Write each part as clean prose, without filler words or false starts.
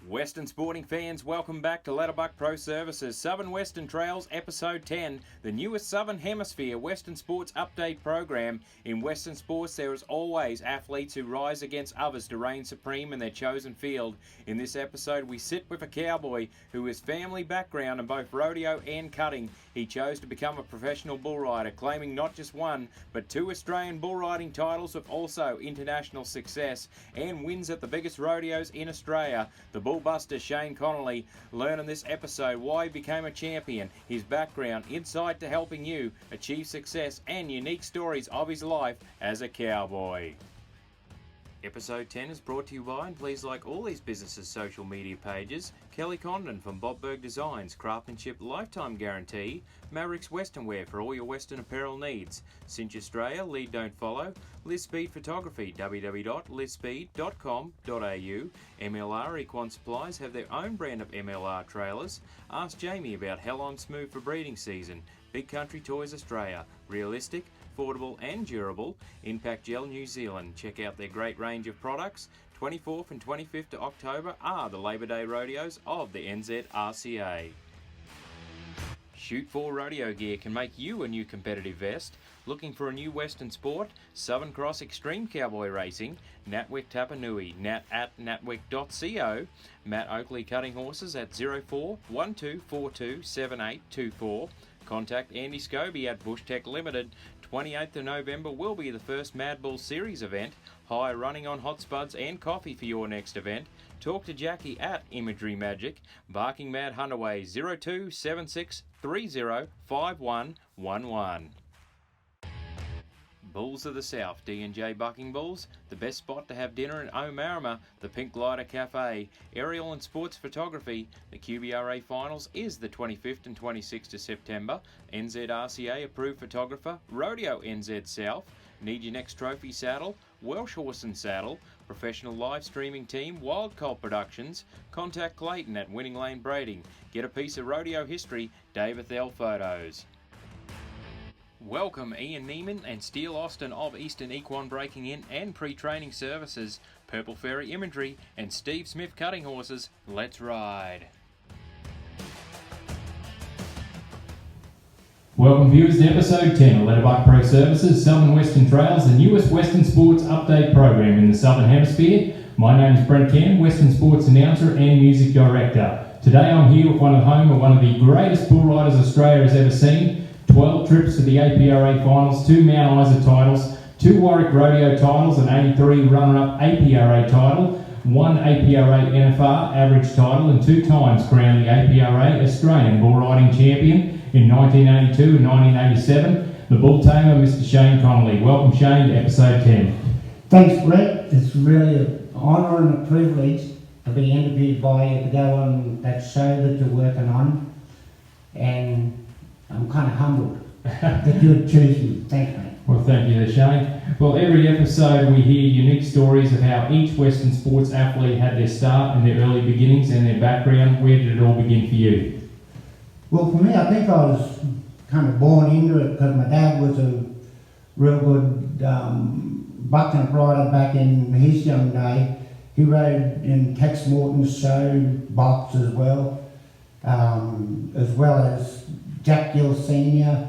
Western sporting fans, welcome back to Letterbuck Pro Services Southern Western Trails Episode 10, the newest Southern Hemisphere Western Sports Update program. In Western sports, there is always athletes who rise against others to reign supreme in their chosen field. In this episode, we sit with a cowboy who has family background in both rodeo and cutting. He chose to become a professional bull rider, claiming not just one, but 2 Australian bull riding titles with also international success and wins at the biggest rodeos in Australia. The bullbuster Shane Connolly. Learn in this episode why he became a champion, his background, insight to helping you achieve success, and unique stories of his life as a cowboy. Episode 10 is brought to you by, and please like all these businesses' social media pages, Kelly Condon from Bobberg Designs, Craftsmanship Lifetime Guarantee, Mavericks Western Wear for all your Western apparel needs, Cinch Australia, Lead Don't Follow, Liz Speed Photography, www.lizspeed.com.au, MLR Equine Supplies have their own brand of MLR trailers, Ask Jamie about Hell Smooth for breeding season, Big Country Toys Australia, Realistic, affordable and durable, Impact Gel New Zealand. Check out their great range of products. 24th and 25th of October are the Labor Day rodeos of the NZRCA. Shoot 4 rodeo gear can make you a new competitive vest. Looking for a new Western sport? Southern Cross Extreme Cowboy Racing, Natwick Tapanui, nat@natwick.co, Matt Oakley Cutting Horses at 0412427824. Contact Andy Scobie at Bush Tech Limited. 28th of November will be the first Mad Bull Series event. Hire running on hot spuds and coffee for your next event. Talk to Jackie at Imagery Magic. Barking Mad Hunterway 0276305111. Bulls of the South, D&J Bucking Bulls, the best spot to have dinner in O'Marama, the Pink Glider Cafe, aerial and sports photography. The QBRA Finals is the 25th and 26th of September. NZRCA approved photographer, Rodeo NZ South. Need your next trophy saddle? Welsh Horse and Saddle. Professional live streaming team, Wild Colt Productions. Contact Clayton at Winning Lane Braiding. Get a piece of rodeo history, David Thel Photos. Welcome Ian Neiman and Steele Austin of Eastern Equine Breaking In and Pre-Training Services, Purple Fairy Imagery and Steve Smith Cutting Horses. Let's ride. Welcome viewers to episode 10 of Letterbuck Pro Services Southern Western Trails, the newest Western Sports Update program in the Southern Hemisphere. My name is Brent Cann, Western Sports Announcer and Music Director. Today I'm here with one of the greatest bull riders Australia has ever seen. 12 trips to the APRA Finals, 2 Mount Isa titles, 2 Warwick Rodeo titles, an 83 runner-up APRA title, 1 APRA NFR average title, and 2 times crowned the APRA Australian Bull Riding Champion in 1982 and 1987. The bull tamer, Mr. Shane Connolly. Welcome, Shane, to episode 10. Thanks, Brett. It's really an honour and a privilege to be interviewed by you to go on that show that you're working on, and I'm kind of humbled that you'd choose me. Thanks, mate. Well, thank you, Shane. Well, every episode we hear unique stories of how each Western sports athlete had their start and their early beginnings and their background. Where did it all begin for you? Well, for me, I think I was kind of born into it because my dad was a real good bucking rider back in his young day. He rode in Tex Morton's show, box as well as Jack Gill Senior,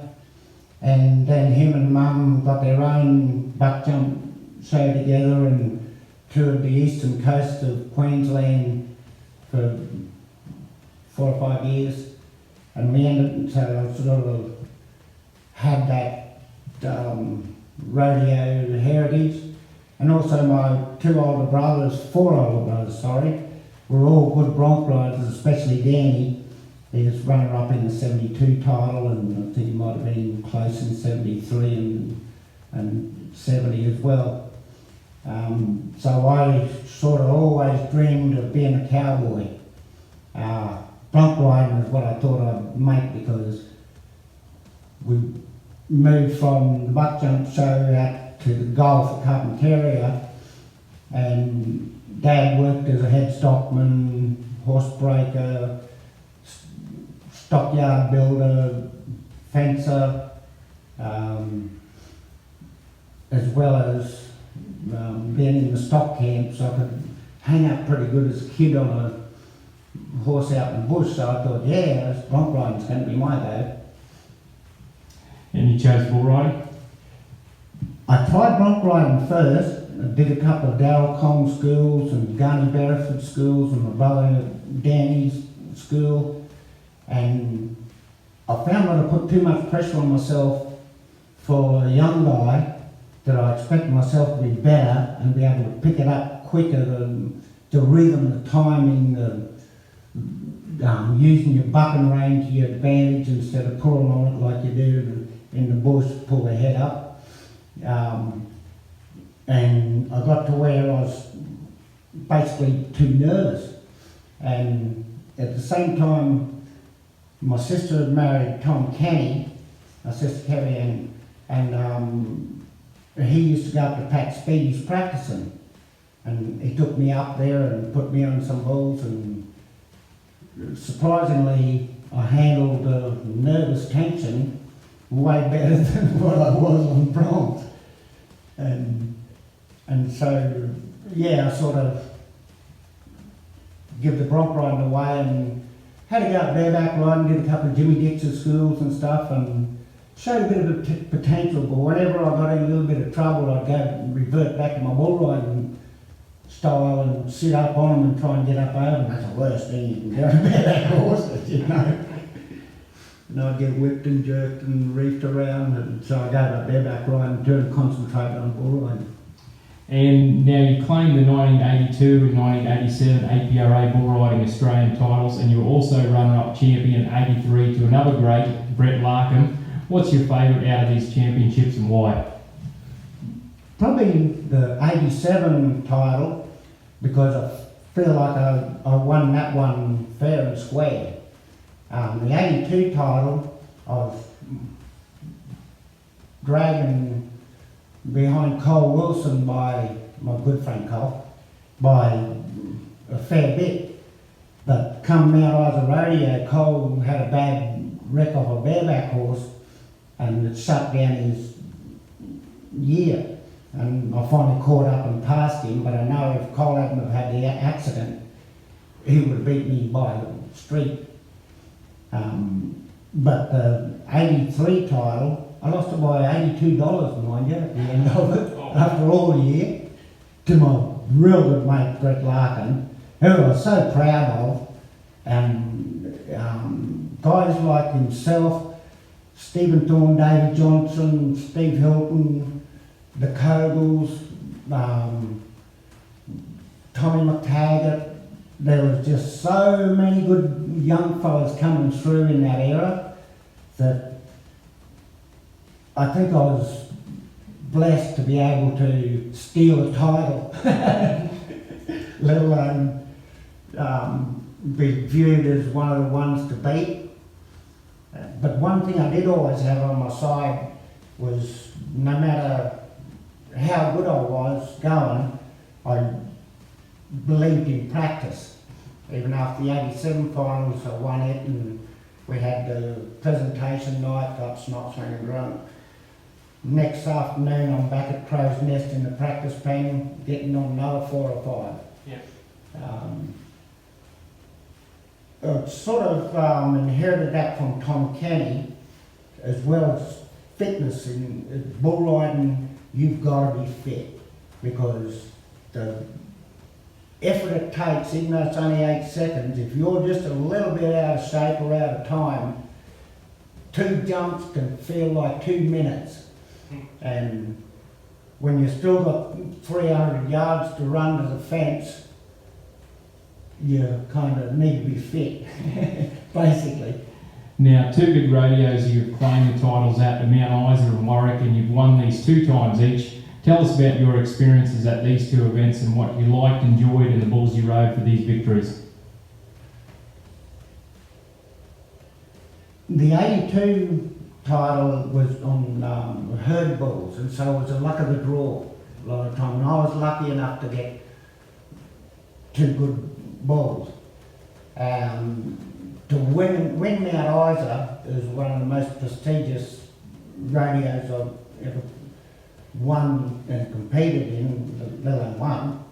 and then him and Mum got their own buck jump show together and toured the eastern coast of Queensland for 4 or 5 years, and we so sort of had that rodeo heritage. And also my 4 older brothers, were all good bronc riders, especially Danny. He was runner-up in the 72 title, and I think he might have been close in 73 and 70 as well. So I sort of always dreamed of being a cowboy. Bronc riding is what I thought I'd make, because we moved from the buck jump show out to the golf at Carpentaria, and Dad worked as a head stockman, horse breaker, stockyard builder, fencer, as well as being in the stock camp, so I could hang out pretty good as a kid on horse out in the bush, so I thought, yeah, this bronc riding's going to be my go. And you chose bull riding? I tried bronc riding first. I did a couple of Darrell Kong schools and Garney Berriford schools and my brother Danny's school, and I found that I put too much pressure on myself for a young guy, that I expected myself to be better and be able to pick it up quicker, the rhythm, the timing, using your bucking rein to your advantage instead of pulling on it like you do in the bush, pull the head up. And I got to where I was basically too nervous. And at the same time, my sister had married Tom Kenny, my sister Kerry, and he used to go up to Pat Speedy's practicing. And he took me up there and put me on some bulls, and surprisingly, I handled the nervous tension way better than what I was on broncs. And so, yeah, I sort of give the bronc riding away and had to go up bareback riding, did a couple of Jimmy Dix's schools and stuff, and showed a bit of a potential, but whenever I got in a little bit of trouble, I'd go and revert back to my bull riding style and sit up on them and try and get up over them. That's the worst thing you can do about that horses, you know. And I'd get whipped and jerked and reefed around, and so I gave up bareback riding and concentrated on bull riding. And now you claimed the 1982 and 1987 APRA bull riding Australian titles, and you were also runner-up champion in 83 to another great, Brett Larkham. What's your favourite out of these championships and why? Probably the 87 title, because I feel like I won that one fair and square. The 82 title, I was dragging behind Cole Wilson, by my good friend Cole, by a fair bit. But come Mount Isa Rodeo, Cole had a bad wreck off a bareback horse, and it shut down his year. And I finally caught up and passed him, but I know if Cole hadn't have had the accident, he would have beat me by the street. But the 83 title, I lost it by $82, mind you, at the end of it, after all year, to my real good mate Brett Larkin, who I was so proud of. And guys like himself, Stephen Thorne, David Johnson, Steve Hilton, the Kogels, Tommy McTaggart. There was just so many good young fellas coming through in that era that I think I was blessed to be able to steal a title, let alone be viewed as one of the ones to beat. But one thing I did always have on my side was, no matter how good I was going, I believed in practice. Even after the 87 finals, I won it, and we had the presentation night, got snot and drunk. Next afternoon, I'm back at Crow's Nest in the practice pen, getting on another 4 or 5. Yeah. I sort of inherited that from Tom Kenny, as well as fitness. In bull riding, you've got to be fit, because the effort it takes, even though it's only 8 seconds, if you're just a little bit out of shape or out of time, 2 jumps can feel like 2 minutes. And when you've still got 300 yards to run to the fence, you kind of need to be fit, basically. Now, 2 big rodeos you've claimed the titles at, the Mount Isa and Warwick, and you've won these 2 times each. Tell us about your experiences at these 2 events and what you liked, enjoyed, and the bulls you rode for these victories. The 82 title was on herd bulls, and so it was a luck of the draw a lot of time. And I was lucky enough to get 2 good bulls. To win Mount Isa is one of the most prestigious rodeos I've ever won and competed in, let alone won,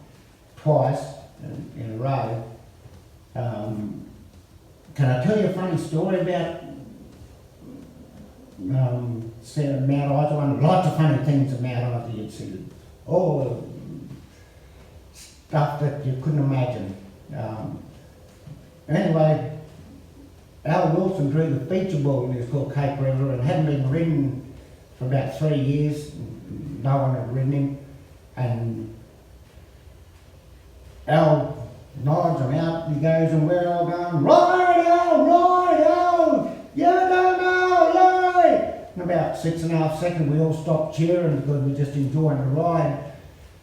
twice in a row. Can I tell you a funny story about Mount Isa? Lots of funny things at Mount Isa you'd see. All the stuff that you couldn't imagine. Anyway, Al Wilson drew the feature bull, it was called Cape River, and hadn't been ridden for about 3 years. No one had ridden him. And Al nods him out, he goes, and we're all going, right Al, you don't know, right. In about 6.5 seconds we all stopped cheering because we were just enjoying the ride.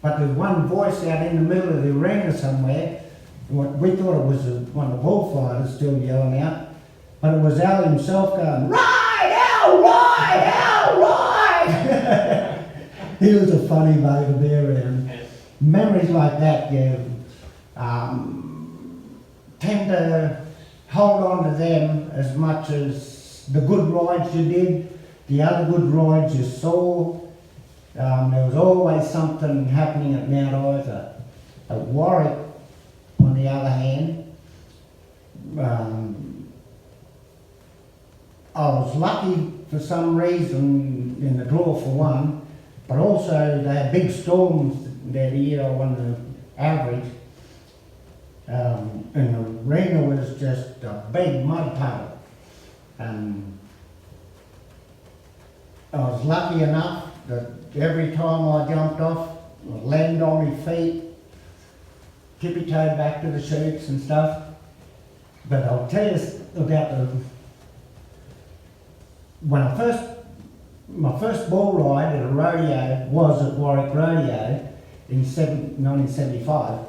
But there's one voice out in the middle of the arena somewhere. We thought it was one of the bullfighters still yelling out, but it was Al himself going, right Al, right. He was a funny mate to be around. Memories like that, tend to hold on to them as much as the good rides you did, the other good rides you saw. There was always something happening at Mount Isa. At Warwick, on the other hand, I was lucky for some reason in the draw for one, but also they had big storms that year. I won the average, and the arena was just a big mud puddle. And I was lucky enough that every time I jumped off, I'd land on my feet, tippy-toed back to the chutes and stuff. But I'll tell you about my first bull ride at a rodeo was at Warwick Rodeo in 1975,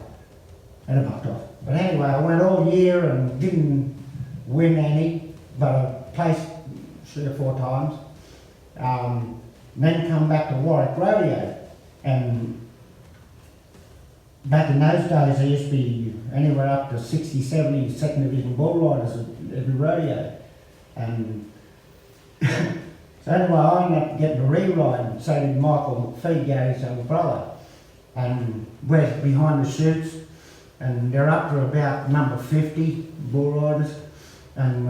and I bucked off. But anyway, I went all year and didn't win any, but I placed 3 or 4 times. Then come back to Warwick Rodeo, and back in those days there used to be anywhere up to 60, 70 second division bull riders at every rodeo. And so anyway, I ended up getting a re-ride, and so did Michael McPhee, Gary's younger brother. And we're behind the chutes, and they're up to about number 50 bull riders. And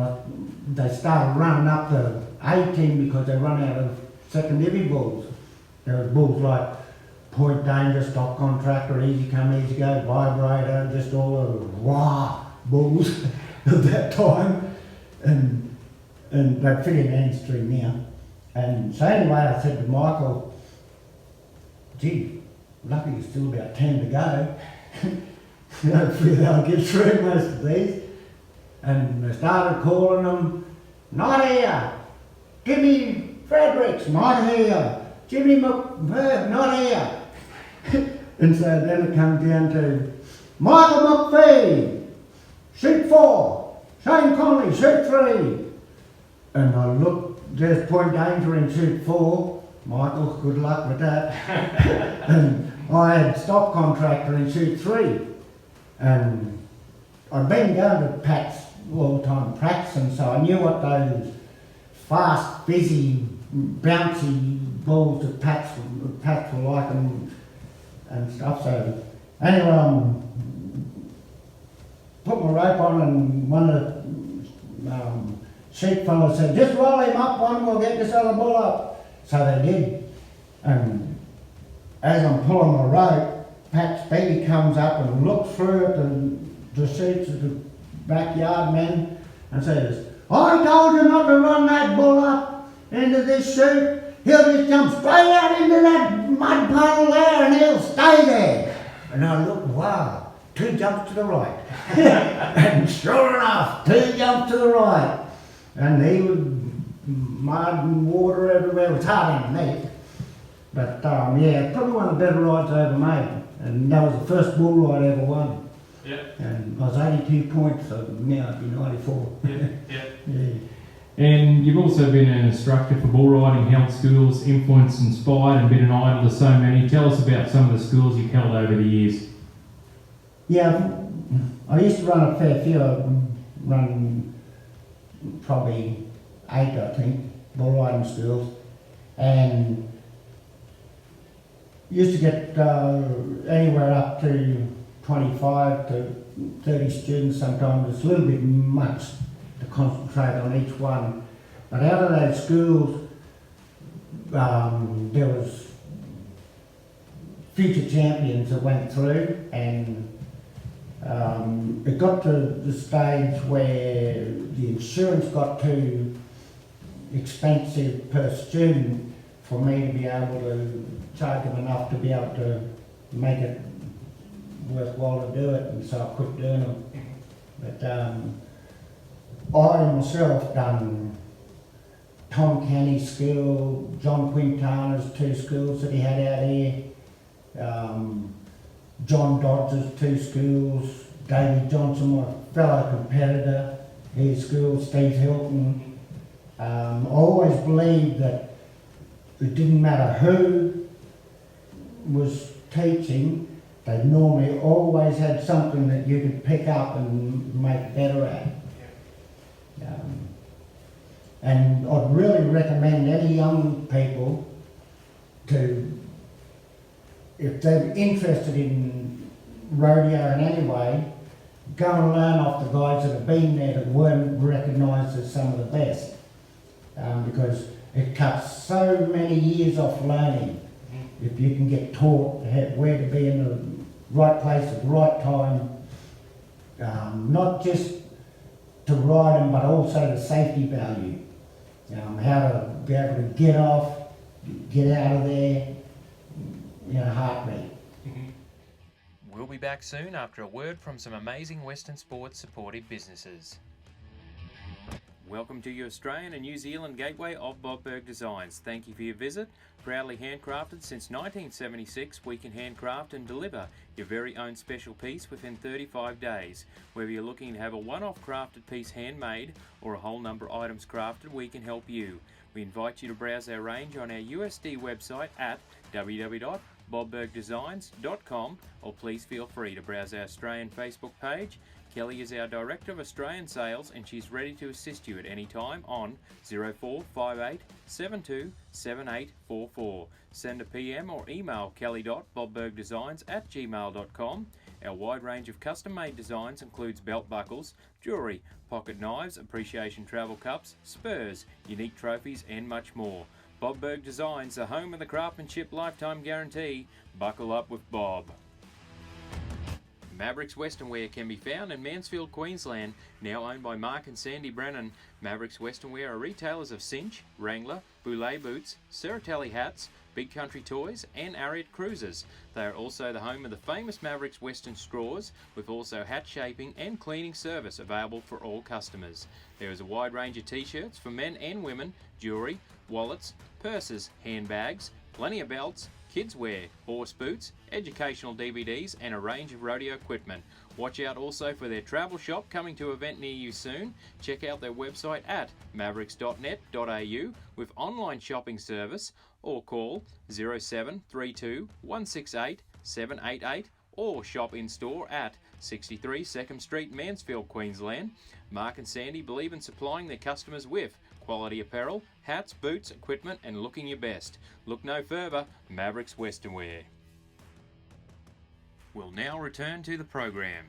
they started running up to 18 because they run out of second divi bulls. There was bulls like Point Danger, Stock Contractor, Easy Come, Easy Go, Vibrator, just all the bulls at that time. And they fit in any street now. And so anyway, I said to Michael, gee, lucky there's still about 10 to go. Hopefully they'll get through most of these. And they started calling them, not here, Jimmy Fredericks, not here, Jimmy McVeigh, not here. And so then it comes down to Michael McPhee, shoot 4, Shane Connolly, shoot 3. And I looked, there's Point Danger in shoot 4. Michael, good luck with that. And I had Stock Contractor in shoot 3. And I'd been going to Pat's all the time practicing, so I knew what those fast, busy, bouncy balls that Pats were like and stuff. So anyway, put my rope on, and one of the sheep fellows said, just roll him up one, we'll get this other bull up. So they did. And as I'm pulling my rope, Pat's baby comes up and looks through at the sheets of the backyard men and says, I told you not to run that bull up into this chute. He'll just jump straight out into that mud puddle there and he'll stay there. And I looked, wow, 2 jumps to the right. And sure enough, 2 jumps to the right. And he was mud and water everywhere. It was hard underneath. But yeah, probably one of the better rides I ever made. And that was the first bull ride I ever won. Yeah. And I was 82 points, so now I'd be 94. Yeah. And you've also been an instructor for bull riding, held schools, influenced, inspired, and been an idol to so many. Tell us about some of the schools you've held over the years. Yeah, I used to run a fair few. I run probably 8, I think, bull riding schools. And used to get anywhere up to 25 to 30 students sometimes. It's a little bit much to concentrate on each one. But out of those schools, there was future champions that went through, and it got to the stage where the insurance got too expensive per student for me to be able to charge them enough to be able to make it worthwhile to do it, and so I quit doing them. But I myself done Tom Canny's school, John Quintana's 2 schools that he had out here, John Dodge's 2 schools, David Johnson, my fellow competitor, his school, Steve Hilton. I always believed that it didn't matter who was teaching, they normally always had something that you could pick up and make better at. And I'd really recommend any young people to, if they're interested in rodeo in any way, go and learn off the guys that have been there that weren't recognised as some of the best. Because it cuts so many years off learning if you can get taught where to be in the right place at the right time, not just to ride them but also the safety value, how to be able to get off, get out of there in a heartbeat. We'll be back soon after a word from some amazing Western sports supportive businesses. Welcome to your Australian and New Zealand gateway of Bobberg Designs. Thank you for your visit. Proudly handcrafted since 1976, we can handcraft and deliver your very own special piece within 35 days. Whether you're looking to have a one-off crafted piece handmade or a whole number of items crafted, we can help you. We invite you to browse our range on our USD website at www.bobbergdesigns.com, or please feel free to browse our Australian Facebook page. Kelly is our Director of Australian Sales and she's ready to assist you at any time on 0458 72 7844. Send a PM or email kelly.bobbergdesigns@gmail.com. Our wide range of custom-made designs includes belt buckles, jewellery, pocket knives, appreciation travel cups, spurs, unique trophies and much more. Bobberg Designs, the home of the craftsmanship lifetime guarantee. Buckle up with Bob. Mavericks Western Wear can be found in Mansfield, Queensland, now owned by Mark and Sandy Brennan. Mavericks Western Wear are retailers of Cinch, Wrangler, Boulay boots, Serratelli hats, Big Country toys and Ariat cruisers. They are also the home of the famous Mavericks Western straws, with also hat shaping and cleaning service available for all customers. There is a wide range of t-shirts for men and women, jewellery, wallets, purses, handbags, plenty of belts, kids wear, horse boots, educational DVDs and a range of rodeo equipment. Watch out also for their travel shop coming to an event near you soon. Check out their website at mavericks.net.au with online shopping service, or call 0732 168 788 or shop in store at 63 2nd Street, Mansfield, Queensland. Mark and Sandy believe in supplying their customers with quality apparel, hats, boots, equipment and looking your best. Look no further, Mavericks Western Wear. We'll now return to the program.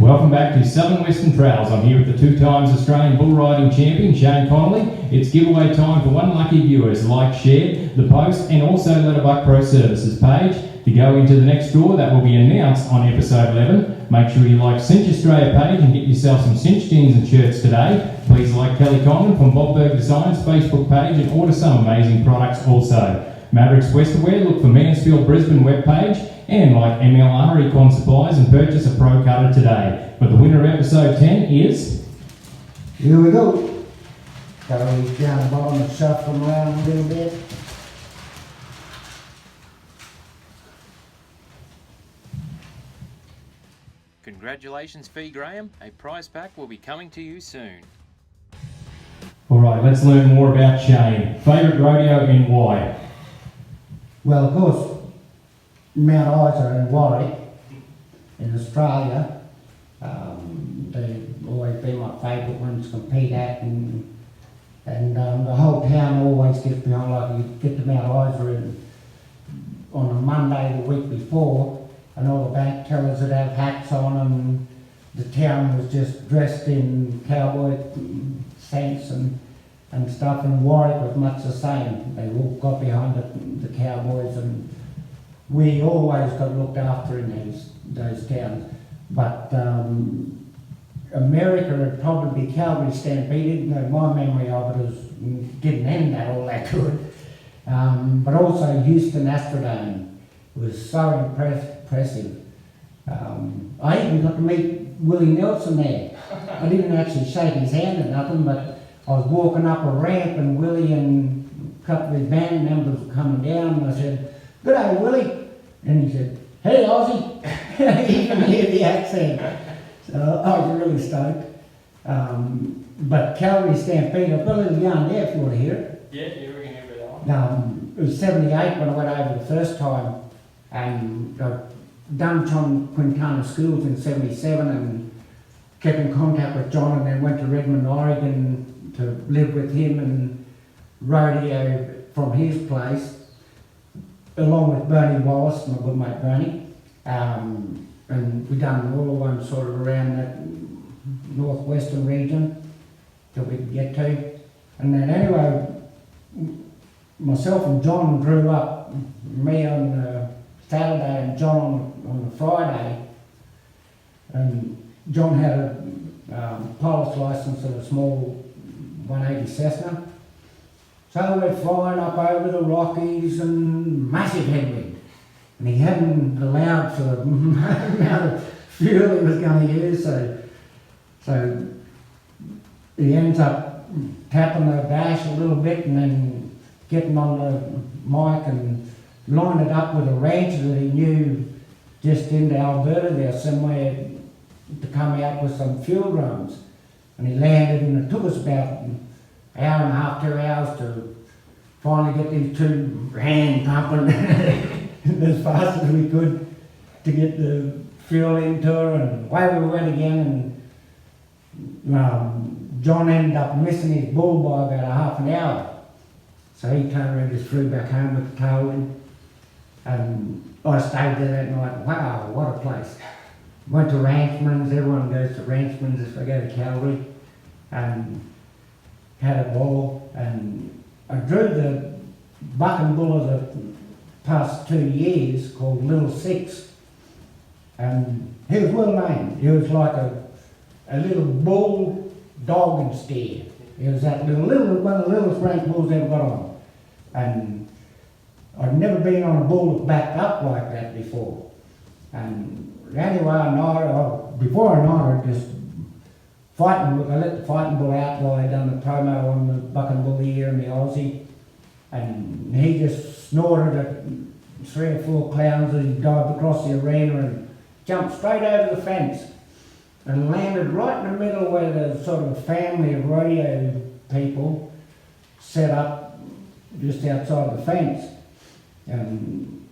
Welcome back to Southern Western Trails. I'm here with the 2 times Australian bull riding champion, Shane Connolly. It's giveaway time for one lucky viewer. Like, share the post and also Letterbuck Pro Services page to go into the next draw that will be announced on episode 11. Make sure you like Cinch Australia page and get yourself some Cinch jeans and shirts today. Please like Kelly Condon from Bobberg Designs Facebook page and order some amazing products also. Mavericks Western Wear, look for Mansfield Brisbane webpage, and like MLR Econ Supplies and purchase a Pro Cutter today. But the winner of episode 10 is... Here we go. Got to reach down the bottom and shuffle them around a little bit. Congratulations, Fee Graham. A prize pack will be coming to you soon. Alright, let's learn more about Shane. Favourite rodeo and why? Well, of course, Mount Isa and Warwick in Australia, they've always been my favourite ones to compete at, and the whole town always gets behind. Like, you get to Mount Isa on a Monday the week before, and all the bank tellers would have hats on, and the town was just dressed in cowboy sense and stuff, and Warwick was much the same. They all got behind the cowboys, and we always got looked after in those towns. But America would probably be Calgary Stampede. My memory of it didn't end that all that good. But also Houston Astrodome was so impressive. I even got to meet Willie Nelson there. I didn't actually shake his hand or nothing, but I was walking up a ramp and Willie and a couple of his band members were coming down, and I said, "Good day, Willie." And he said, "Hey, Aussie." You can hear the accent. So I was really stoked. But Calgary Stampede, I've got a little yarn there if you want to hear it. Yeah, we can hear that one. It was 78 when I went over the first time, and I'd done John Quintana Schools in 77 and kept in contact with John, and then went to Redmond, Oregon to live with him and rodeo from his place, along with Bernie Wallace, my good mate Bernie. And we done all the ones sort of around that northwestern region that we could get to. And then anyway, myself and John grew up, me on Saturday and John on the Friday. And John had a pilot's license of a small 180 Cessna. So we're flying up over the Rockies and massive headwind. And he hadn't allowed for the amount of fuel he was going to use, so he ends up tapping the dash a little bit and then getting on the mic and lining it up with a rancher that he knew just into Alberta there somewhere to come out with some fuel runs. And he landed, and it took us about an hour and a half, 2 hours to finally get these two hand pumping as fast as we could to get the fuel into her, and away we went again. And John ended up missing his bull by about a half an hour, so he turned around and just flew back home with the tailwind. And I stayed there that night. Wow, what a place! Went to Ranchman's. Everyone goes to Ranchman's if they go to Calgary, and had a ball. And I drew the buck and bull of the past 2 years called Little Six, and he was well named. He was like a little bull dog and steer. He was that one of the littlest rank bulls ever got on. And I'd never been on a bull that backed up like that before. And anyway, before I nodded, just fighting. I let the fighting bull out while I done the promo on the buck and bull ear and the Aussie. And he just snorted at 3 or 4 clowns as he dived across the arena and jumped straight over the fence and landed right in the middle where the sort of family of rodeo people set up just outside the fence. And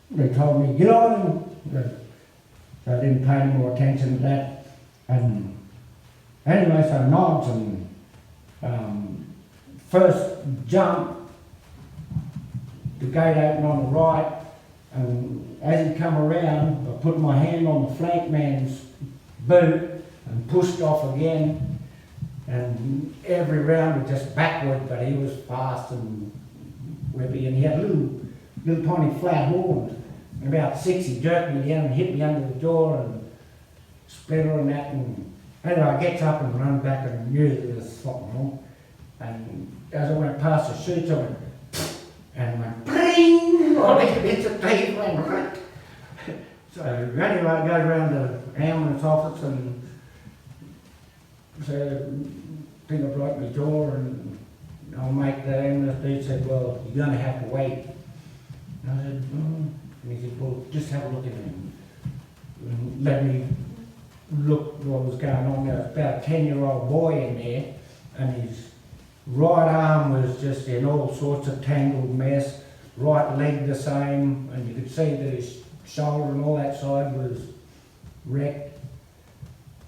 they told me, "Get on him." So I didn't pay any more attention to that. And anyway, so nods and first jump, the gate opened on the right, and as he come around, I put my hand on the flank man's boot and pushed off again, and every round was just backward, but he was fast and whippy, and he had little tiny flat horns. And about 6 he jerked me down and hit me under the jaw and split on that, and anyway I gets up and run back and knew there was something wrong. And as I went past the chutes, I went and went pring! Right against the teeth, went right. So anyway, I go around the ambulance office and said, "I think I broke my jaw," and I'll make the ambulance dude said, "Well, you're going to have to wait." And I said, "Oh." And he said, "Well, just have a look at him." And let me look what was going on. There was about a 10-year-old boy in there, and his right arm was just in all sorts of tangled mess, right leg the same, and you could see that his shoulder and all that side was wrecked.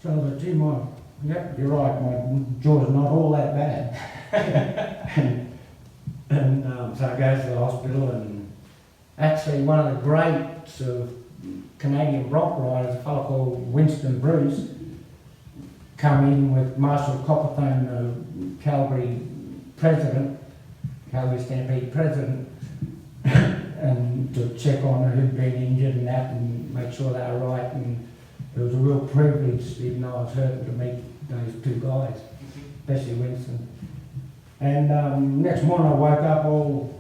So I was like, "Yep, you're right, my jaw's not all that bad." and so I go to the hospital, and actually one of the greats of Canadian bronc riders, a fellow called Winston Bruce, come in with Marshall Copperthorne, the Calgary president, Calgary Stampede president, and to check on who'd been injured and that, and make sure they were right. And it was a real privilege, even though I was hurting, to meet those two guys, especially Winston. And next morning I woke up all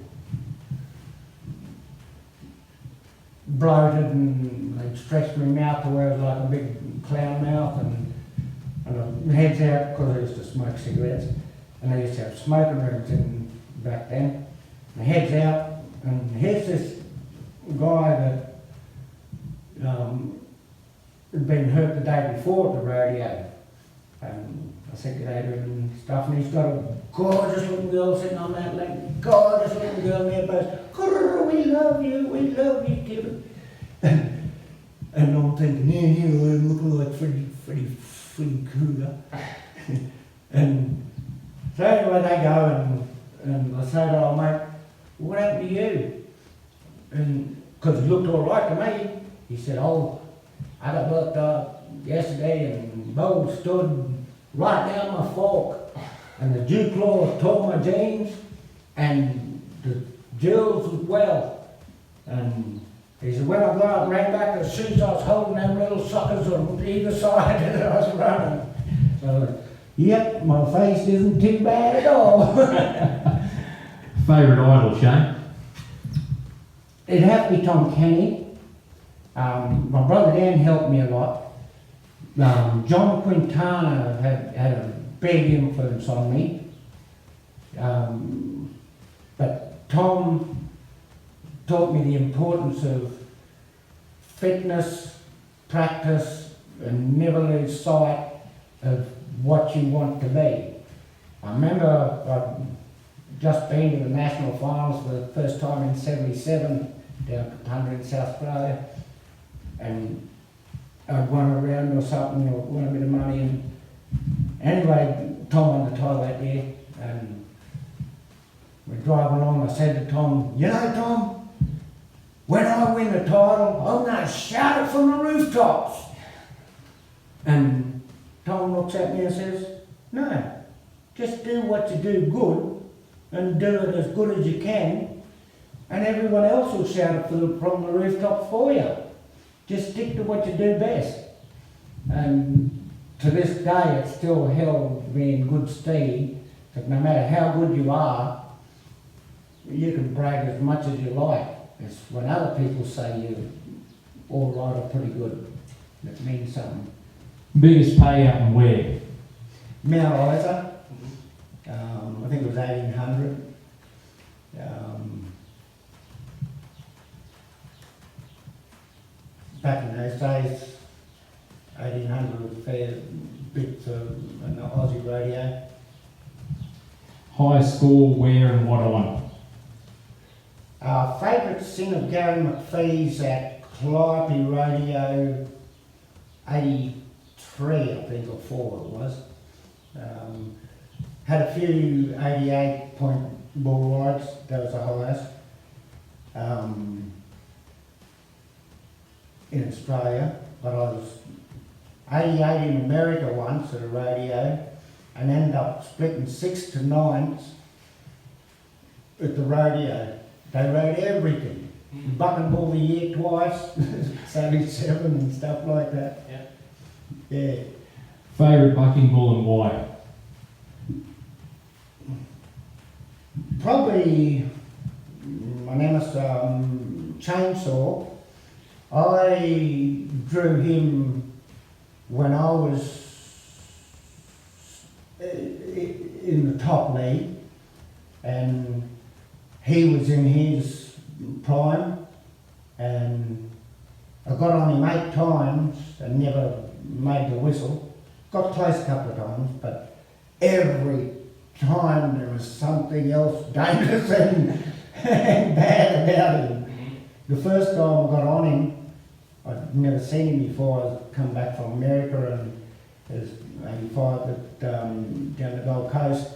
bloated, and they'd stretched my mouth to where it was like a big clown mouth, and my head's out because I used to smoke cigarettes, and I used to have smoking rooms in back then. My head's out, and here's this guy that had been hurt the day before at the rodeo. And I said good day to him and stuff, and he's got a gorgeous looking girl sitting on that leg, gorgeous looking girl, and everybody's, we love you, Kevin. And I'm thinking, yeah, I'm looking like Freddy Krueger. And so anyway, they go and I say to old mate, what happened to you? And because he looked all right to me, he said, oh, I got worked up yesterday and Bo stood right down my fork, and the dew claw tore my jeans, and the gills as well. And he said, when I got up and ran back to the shoes, I was holding them little suckers on either side and I was running. So, yep, my face isn't too bad at all. Favourite idol, Shane? It'd have to be Tom Kenny. My brother Dan helped me a lot. John Quintana had a big influence on me. But Tom taught me the importance of fitness, practice, and never lose sight of what you want to be. I remember I'd just been to the national finals for the first time in '77 down at Kapunda in South Australia, and I'd won a round or something, or won a bit of money, and anyway, Tom won the title that year, and we're driving along. I said to Tom, you know, Tom, when I win the title, I'm going to shout it from the rooftops. And Tom looks at me and says, no, just do what you do good, and do it as good as you can, and everyone else will shout it from the rooftop for you. Just stick to what you do best. And to this day, it's still held me in good stead that no matter how good you are, you can brag as much as you like. It's when other people say you're all right or pretty good that means something. Biggest payout and where? Mount Isa. I think it was 1800. Back in those days, 1800 was a fair bit for an Aussie radio. Highest score, where and what on? Our favourite sin of Gary McPhee's at Calliope Radio 83, I think, or 4 it was. Had a few 88-point bull rides, that was the highest. In Australia, but I was 88 in America once at a radio, and ended up splitting 6 to 9s at the rodeo. They rode everything. Buck and Bull the Year twice, 77 and stuff like that. Yeah. Favourite bucking bull and why? Probably my nemesis, Chainsaw. I drew him when I was in the top league, and he was in his prime, and I got on him 8 times and never made the whistle. Got close a couple of times, but every time there was something else dangerous and bad about him. The first time I got on him, I'd never seen him before. I'd come back from America, and it was 85 at, down the Gold Coast.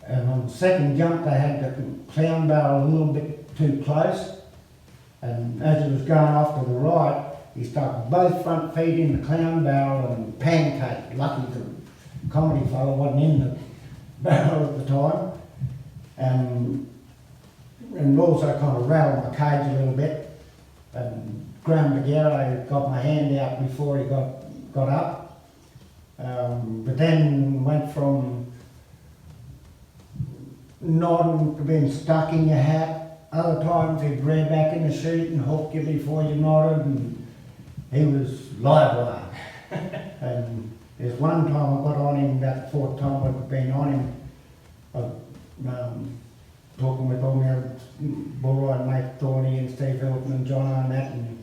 And on the second jump, they had the clown barrel a little bit too close. And as he was going off to the right, he stuck both front feet in the clown barrel and pancake. Lucky the comedy fellow wasn't in the barrel at the time. And also kind of rattled my cage a little bit. And Graham Bagheera got my hand out before he got up. But then went from nodding to being stuck in your hat. Other times he'd rear back in the seat and hook you before you nodded, and he was live wire. And there's one time I got on him, about the fourth time I've been on him, talking with all my bull riding mate Thorny and Steve Hilton and John and that, and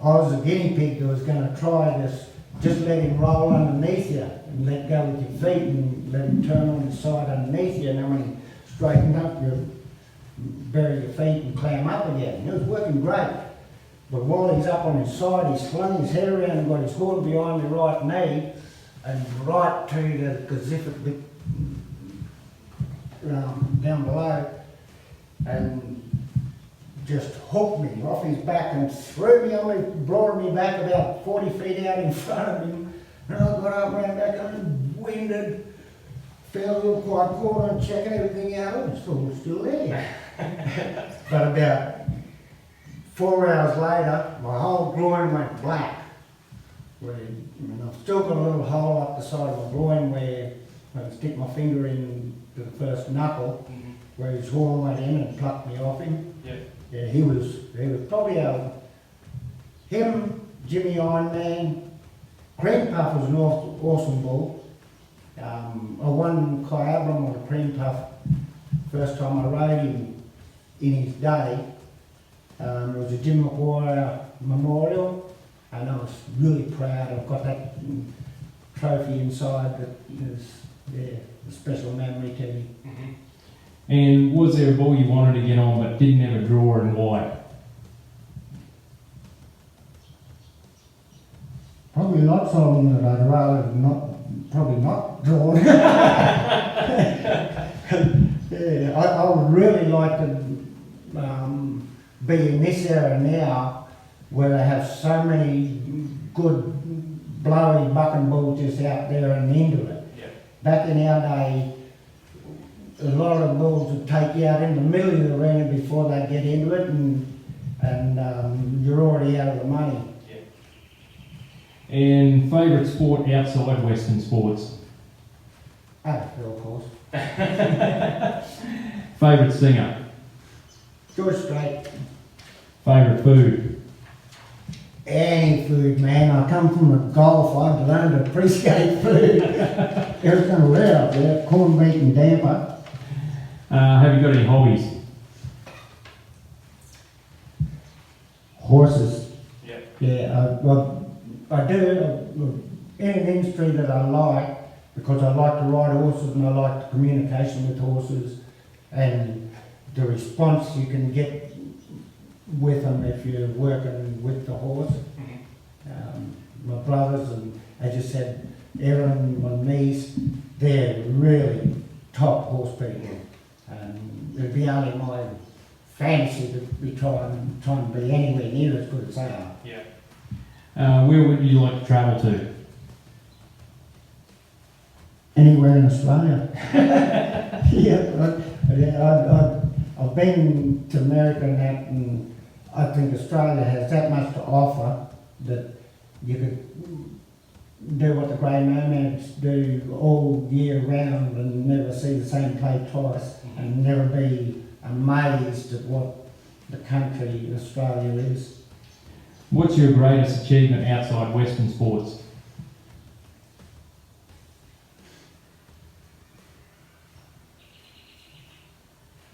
I was a guinea pig that was going to try this. Just let him roll underneath you and let go with your feet and let him turn on his side underneath you, and then when he straightened up, you bury your feet and clam up again. It was working great. But while he's up on his side, he slung his head around and got his horn behind the right knee and right to the gazific bit down below, and just hooked me off his back and threw me on me, brought me back about 40 feet out in front of him. And I got up, ran back and winded, felt a little quite cool and checking everything out. I was still there. But about 4 hours later, my whole groin went black. I've still got a little hole up the side of my groin where I can stick my finger in to the first knuckle, where his horn went in and plucked me off him. Yeah, he was probably him, Jimmy Ironman. Cream Puff was an awesome bull. I won Kyabram on a Cream Puff first time I rode him in his day. It was a Jim McGuire Memorial, and I was really proud. I've got that trophy inside that is a special memory to me. And was there a bull you wanted to get on but didn't have a draw, and why? Probably lots of them that I'd rather probably not draw. Yeah, I would really like to be in this era now where they have so many good blowy bucking bulls just out there and into it. Back in our day, a lot of bulls would take you out in the middle of the arena before they get into it, and you're already out of the money. And favourite sport outside Western sports? AFL, of course. Favourite singer? George Strait. Favourite food? Any food, man. I come from the Gulf. I've learned to appreciate food. Everything red up there, corned beef and damper. Have you got any hobbies? Horses. Yeah, I do. Any industry that I like, because I like to ride horses and I like the communication with horses and the response you can get with them if you're working with the horse. My brothers and, as you said, Aaron, my niece, they're really top horse people. It'd be only my fantasy to be trying to be anywhere near as good as they are. Where would you like to travel to? Anywhere in Australia. I've been to America and that, and I think Australia has that much to offer that you could do what the grey nomads do all year round and never see the same place twice and never be amazed at what the country Australia is. What's your greatest achievement outside Western sports?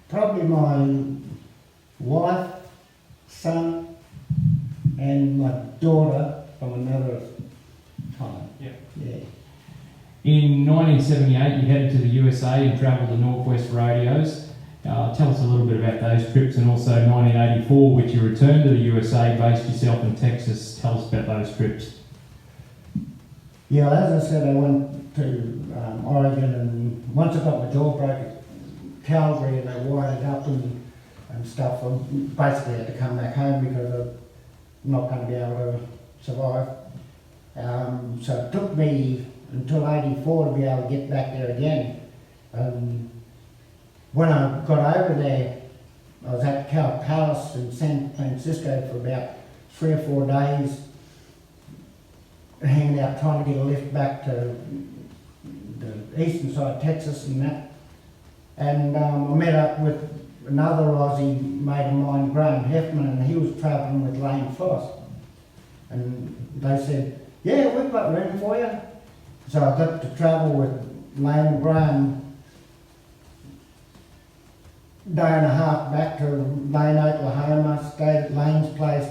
Probably my wife, son, and my daughter from another time. Yeah. In 1978, you headed to the USA and travelled to Northwest Rodeos. Tell us a little bit about those trips, and also 1984, which you returned to the USA, based yourself in Texas. Tell us about those trips. Yeah, as I said, I went to Oregon, and once I got my jaw broke at Calgary and they wired it up, and and stuff. I basically had to come back home because I'm not going to be able to survive. So it took me until '84 to be able to get back there again. When I got over there, I was at Cow Palace in San Francisco for about 3 or 4 days, hanging out trying to get a lift back to the eastern side of Texas and that. And I met up with another Aussie mate of mine, Graham Heffman, and he was travelling with Lane Foss. And they said, yeah, we've got room for you. So I got to travel with Lane and Graham day and a half back to Lane, Oklahoma, stayed at Lane's place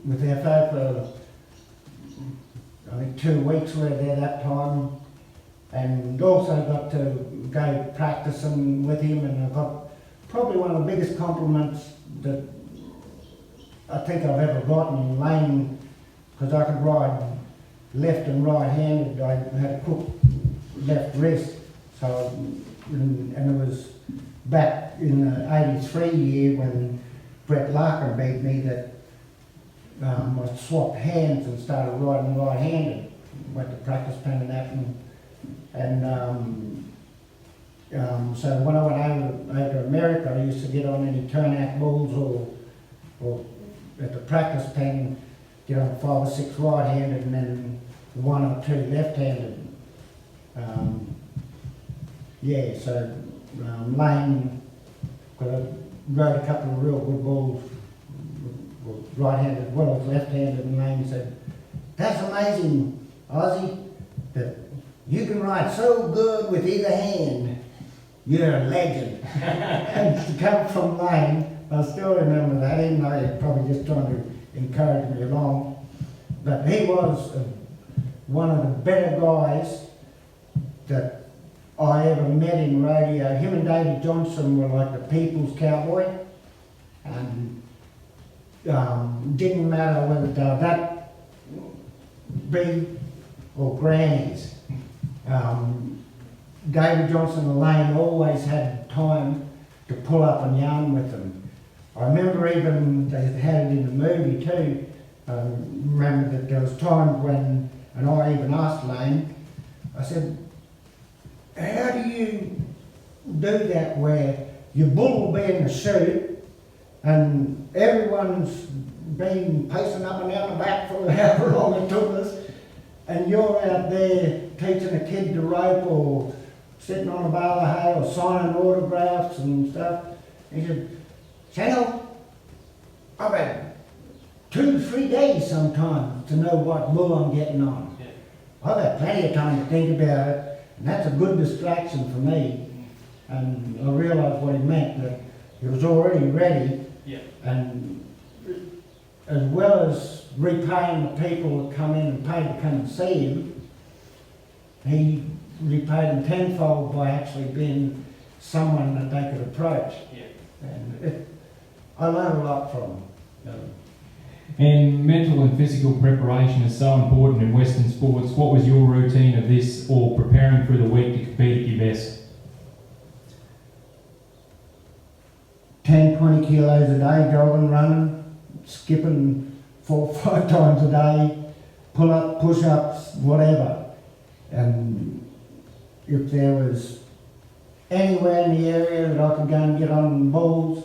with FO for I think 2 weeks we were there that time, and also got to go practicing with him, and I got probably one of the biggest compliments that I think I've ever gotten in Lane, because I could ride left and right-handed. I had a crook left wrist, so and it was back in the '83 year when Brett Larkin beat me that I swapped hands and started riding right-handed. Went to practice pen and that, and so when I went over to America, I used to get on any turnout bulls or at the practice pen, get on 5 or 6 right-handed and then 1 or 2 left-handed. Yeah, so Lane, because I rode a couple of real good bulls, right-handed as well as left-handed, and Lane said, "That's amazing, Ozzy, that you can ride so good with either hand. You're a legend." And to come from Lane, I still remember that, even though he was probably just trying to encourage me along. But he was one of the better guys that I ever met in rodeo. Him and David Johnson were like the people's cowboy. And didn't matter whether they were that big or grannies. David Johnson and Lane always had time to pull up and yarn with them. I remember even they had it in the movie too. Remember that there was times when, and I even asked Lane, I said, how do you do that where your bull will be in the chute and everyone's been pacing up and down the back for however long it took us, and you're out there teaching a kid to rope or sitting on a bale of hay or signing autographs and stuff? He said, Channel, I've had 2 to 3 days sometimes to know what bull I'm getting on. Yeah. I've had plenty of time to think about it, and that's a good distraction for me. And I realised what he meant, that he was already ready. Yeah. And as well as repaying the people that come in and pay to come and see him, he repaid them tenfold by actually being someone that they could approach. Yeah. And I learned a lot from him. And mental and physical preparation is so important in Western sports. What was your routine of this or preparing through the week to compete at your best? 10, 20 kilos a day, jogging, running, skipping 4 or 5 times a day, pull-up, push-ups, whatever. And if there was anywhere in the area that I could go and get on bulls,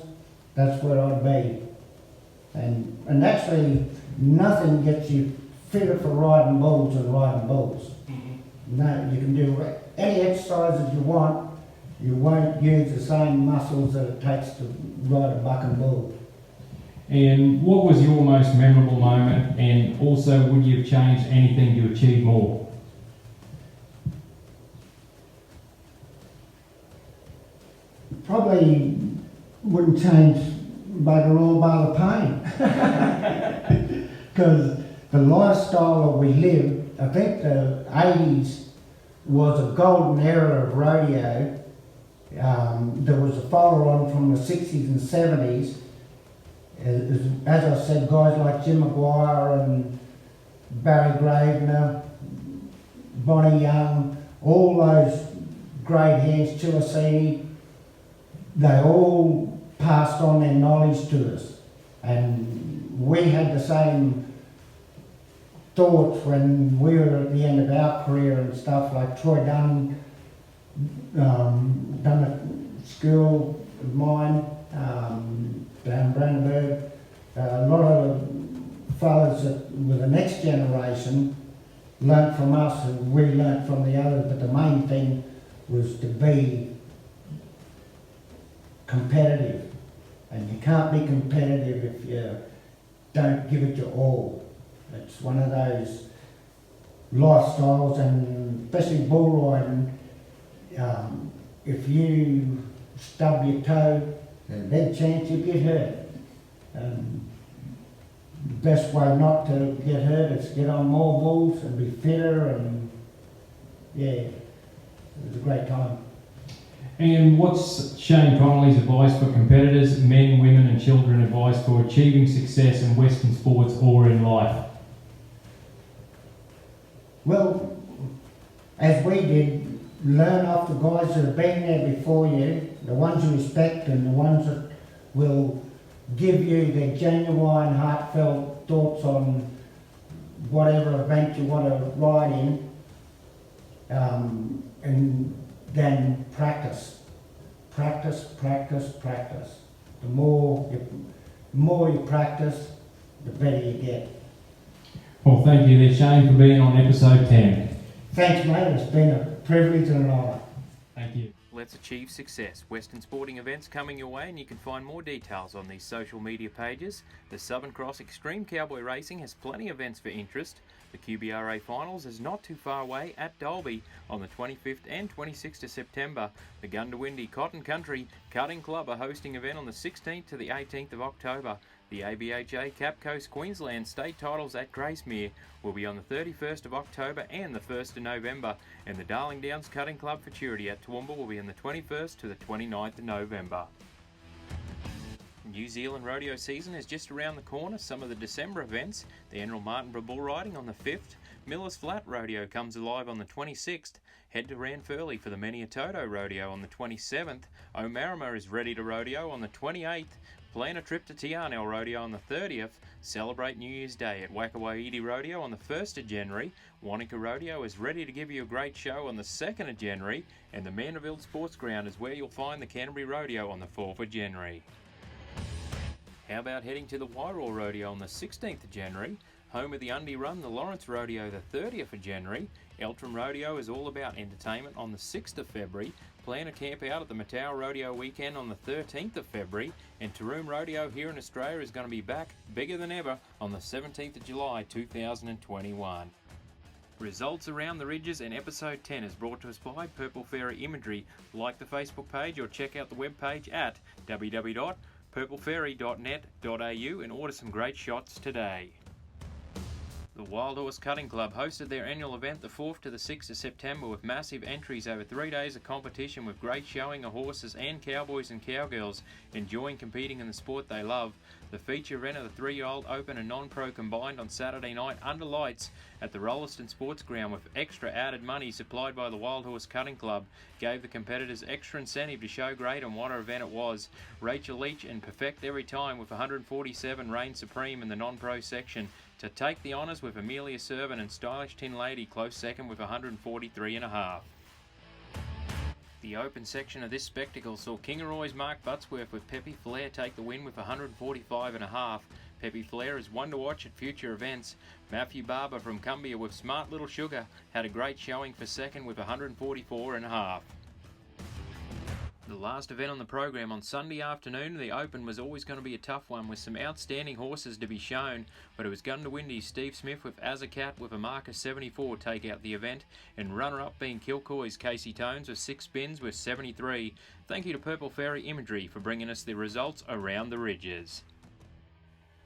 that's where I'd be. And actually, nothing gets you fitter for riding bulls than riding bulls. Mm-hmm. No, you can do any exercises you want. You won't use the same muscles that it takes to ride a bucking bull. And what was your most memorable moment, and also would you have changed anything to achieve more? Probably wouldn't change bugger all by the pain. Because the lifestyle that we lived, I think the 80s was a golden era of rodeo. There was a follow-on from the 60s and 70s. As I said, guys like Jim McGuire and Barry Gravener, Bonnie Young, all those great hands, Chilicini, they all passed on their knowledge to us. And we had the same thoughts when we were at the end of our career and stuff, like Troy Dunn, done a school of mine, down Brandenburg. A lot of fellas that were the next generation learnt from us and we learnt from the others, but the main thing was to be competitive. And you can't be competitive if you don't give it your all. It's one of those lifestyles, and especially bull riding, if you stub your toe, there's a big chance you get hurt. The best way not to get hurt is to get on more bulls and be fitter, and yeah, it was a great time. And what's Shane Connolly's advice for competitors, men, women and children, advice for achieving success in Western sports or in life? Well, as we did, learn off the guys that have been there before you, the ones you respect and the ones that will give you their genuine, heartfelt thoughts on whatever event you want to ride in, and then practice. Practice, practice, practice. The more you practice, the better you get. Well, thank you there, Shane, for being on episode 10. Thanks, mate. It's been a privilege and an honour. Thank you. Let's achieve success. Western sporting events coming your way, and you can find more details on these social media pages. The Southern Cross Extreme Cowboy Racing has plenty of events for interest. The QBRA Finals is not too far away at Dalby on the 25th and 26th of September. The Gundawindi Cotton Country Cutting Club are hosting an event on the 16th to the 18th of October. The ABHA Cap Coast Queensland state titles at Gracemere will be on the 31st of October and the 1st of November, and the Darling Downs Cutting Club Futurity at Toowoomba will be on the 21st to the 29th of November. New Zealand rodeo season is just around the corner. Some of the December events: the annual Martinborough Bull Riding on the 5th, Millers Flat Rodeo comes alive on the 26th, head to Ranfurly for the Miniatoto Rodeo on the 27th, Omarama is ready to rodeo on the 28th, plan a trip to Tiarnell Rodeo on the 30th, celebrate New Year's Day at Wakawaiti Rodeo on the 1st of January, Wanaka Rodeo is ready to give you a great show on the 2nd of January, and the Mandeville Sports Ground is where you'll find the Canterbury Rodeo on the 4th of January. How about heading to the Wairau Rodeo on the 16th of January, home of the Undie Run, the Lawrence Rodeo the 30th of January, Eltram Rodeo is all about entertainment on the 6th of February, plan a camp out at the Matau Rodeo weekend on the 13th of February, and Taroom Rodeo here in Australia is going to be back bigger than ever on the 17th of July 2021. Results around the ridges and episode 10 is brought to us by Purple Fairy Imagery. Like the Facebook page or check out the webpage at www.purplefairy.net.au and order some great shots today. The Wild Horse Cutting Club hosted their annual event the 4th to the 6th of September with massive entries over 3 days of competition with great showing of horses and cowboys and cowgirls enjoying competing in the sport they love. The feature event of the 3-year-old Open and Non-Pro combined on Saturday night under lights at the Rolliston Sports Ground with extra added money supplied by the Wild Horse Cutting Club gave the competitors extra incentive to show great on what an event it was. Rachel Leach and Perfect Every Time with 147 reigned supreme in the non-pro section to take the honours with Amelia Servan and Stylish Tin Lady close second with 143.5. The open section of this spectacle saw Kingaroy's Mark Buttsworth with Peppy Flair take the win with 145.5. Peppy Flair is one to watch at future events. Matthew Barber from Cumbia with Smart Little Sugar had a great showing for second with 144.5. The last event on the program on Sunday afternoon, the Open, was always going to be a tough one with some outstanding horses to be shown, but it was Gundawindi's Steve Smith with Azacat with a mark of 74 take out the event, and runner-up being Kilcoy's Casey Tones with 6 spins with 73. Thank you to Purple Fairy Imagery for bringing us the results around the ridges.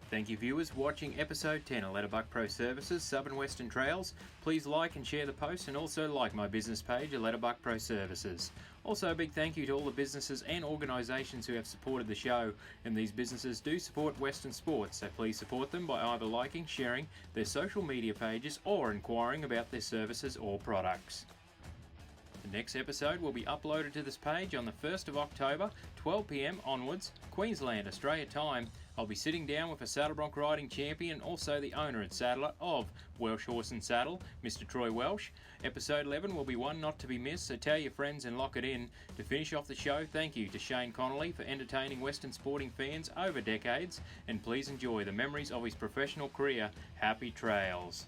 Thank you viewers for watching episode 10 of Letterbuck Pro Services Southern Western Trails. Please like and share the post and also like my business page at Letterbuck Pro Services. Also a big thank you to all the businesses and organisations who have supported the show, and these businesses do support Western sports, so please support them by either liking, sharing their social media pages or inquiring about their services or products. The next episode will be uploaded to this page on the 1st of October, 12 p.m. onwards, Queensland, Australia time. I'll be sitting down with a saddle bronc riding champion and also the owner and saddler of Welsh Horse and Saddle, Mr. Troy Welsh. Episode 11 will be one not to be missed, so tell your friends and lock it in. To finish off the show, thank you to Shane Connolly for entertaining Western sporting fans over decades, and please enjoy the memories of his professional career. Happy trails.